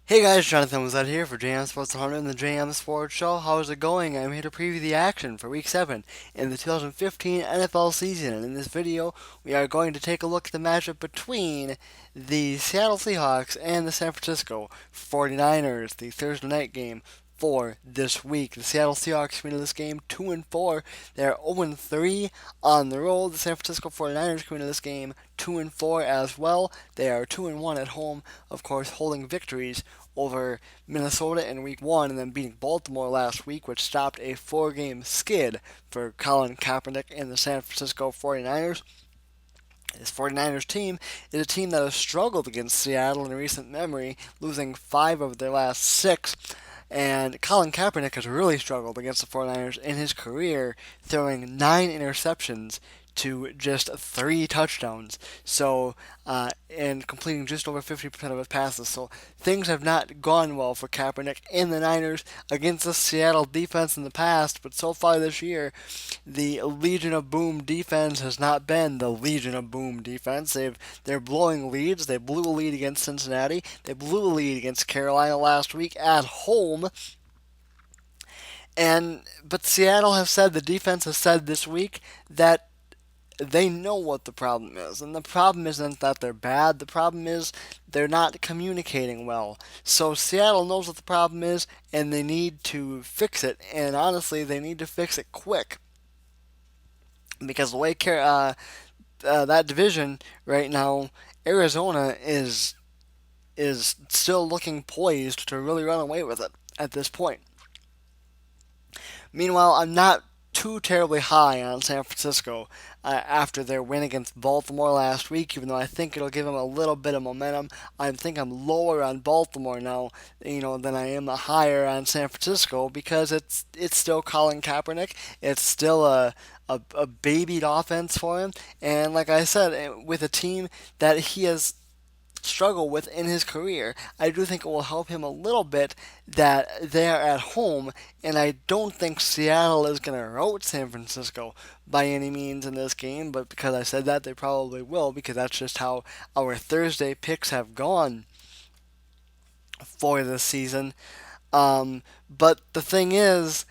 Hey guys, Jonathan was out here for JM Sports 100 and the JM Sports Show. How's it going? I'm here to preview the action for Week 7 in the 2015 NFL season. And in this video, we are going to take a look at the matchup between the Seattle Seahawks and the San Francisco 49ers, the Thursday night game for this week. The Seattle Seahawks win this game 2-4. They're 0-3 on the road. The San Francisco 49ers come into this game 2-4 as well. They are 2-1 at home, of course, holding victories over Minnesota in week 1 and then beating Baltimore last week, which stopped a 4-game skid for Colin Kaepernick and the San Francisco 49ers. This 49ers team is a team that has struggled against Seattle in recent memory, losing 5 of their last 6. And Colin Kaepernick has really struggled against the 49ers in his career, throwing 9 interceptions to just 3 touchdowns. And completing just over 50% of his passes. So things have not gone well for Kaepernick and the Niners against the Seattle defense in the past, but so far this year, the Legion of Boom defense has not been the Legion of Boom defense. They're blowing leads. They blew a lead against Cincinnati. They blew a lead against Carolina last week at home. But Seattle has said, the defense has said this week that they know what the problem is. And the problem isn't that they're bad, the problem is they're not communicating well. So Seattle knows what the problem is, and they need to fix it. And honestly, they need to fix it quick. Because the way that division right now, Arizona is still looking poised to really run away with it at this point. Meanwhile, I'm not too terribly high on San Francisco after their win against Baltimore last week, even though I think it'll give them a little bit of momentum. I think I'm lower on Baltimore now, than I am higher on San Francisco because it's still Colin Kaepernick. It's still a babied offense for him, and like I said, with a team that he has struggle with in his career. I do think it will help him a little bit that they're at home, and I don't think Seattle is going to rout San Francisco by any means in this game, but because I said that, they probably will, because that's just how our Thursday picks have gone for this season. But the thing is,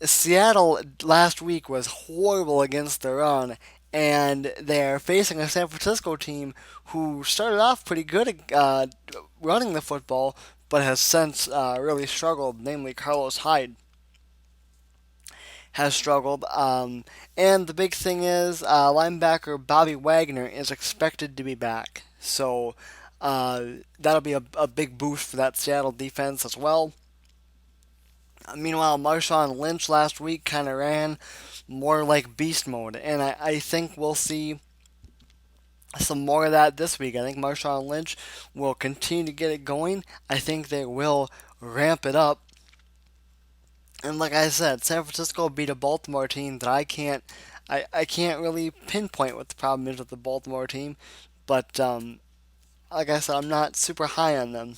Seattle last week was horrible against the run, and they're facing a San Francisco team who started off pretty good running the football, but has since really struggled. Namely, Carlos Hyde has struggled. And the big thing is, linebacker Bobby Wagner is expected to be back. So that'll be a big boost for that Seattle defense as well. Meanwhile, Marshawn Lynch last week kind of ran more like beast mode, and I think we'll see some more of that this week. I think Marshawn Lynch will continue to get it going. I think they will ramp it up. And like I said, San Francisco beat a Baltimore team that I can't really pinpoint what the problem is with the Baltimore team, but like I said, I'm not super high on them.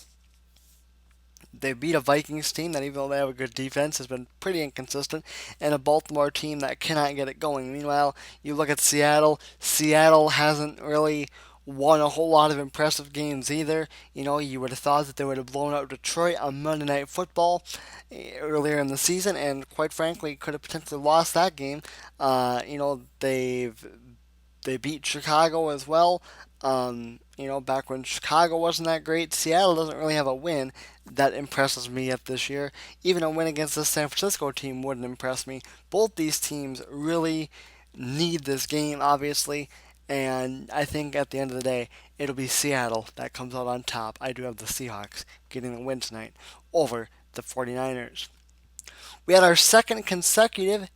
They beat a Vikings team that, even though they have a good defense, has been pretty inconsistent, and a Baltimore team that cannot get it going. Meanwhile, you look at Seattle. Seattle hasn't really won a whole lot of impressive games either. You would have thought that they would have blown out Detroit on Monday Night Football earlier in the season, and quite frankly, could have potentially lost that game. They beat Chicago as well. Back when Chicago wasn't that great, Seattle doesn't really have a win that impresses me yet this year. Even a win against the San Francisco team wouldn't impress me. Both these teams really need this game, obviously, and I think at the end of the day, it'll be Seattle that comes out on top. I do have the Seahawks getting the win tonight over the 49ers. We had our second consecutive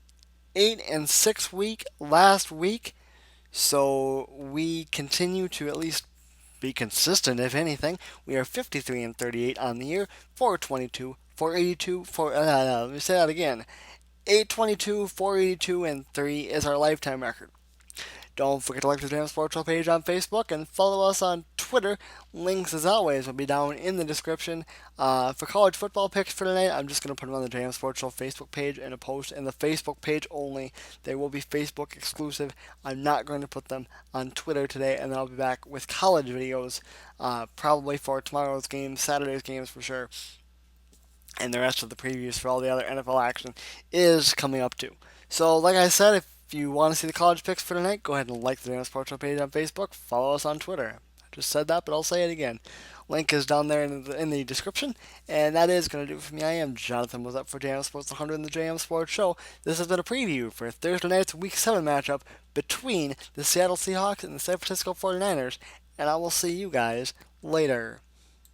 8-6 week last week. So we continue to at least be consistent, if anything. We are 53-38 on the year, 422, 482, 4. Let me say that again. 822, 482, and 3 is our lifetime record. Don't forget to like the JM Sports Show page on Facebook and follow us on Twitter. Links, as always, will be down in the description. For college football picks for tonight, I'm just going to put them on the JM Sports Show Facebook page in a post in the Facebook page only. They will be Facebook exclusive. I'm not going to put them on Twitter today, and then I'll be back with college videos probably for tomorrow's games, Saturday's games for sure, and the rest of the previews for all the other NFL action is coming up too. So, like I said, if you want to see the college picks for tonight, go ahead and like the Dana Sports Show page on Facebook. Follow us on Twitter. I just said that, but I'll say it again. Link is down there in the description. And that is going to do it for me. I am Jonathan. Was up for JM Sports 100 and the JM Sports Show. This has been a preview for Thursday night's Week 7 matchup between the Seattle Seahawks and the San Francisco 49ers. And I will see you guys later.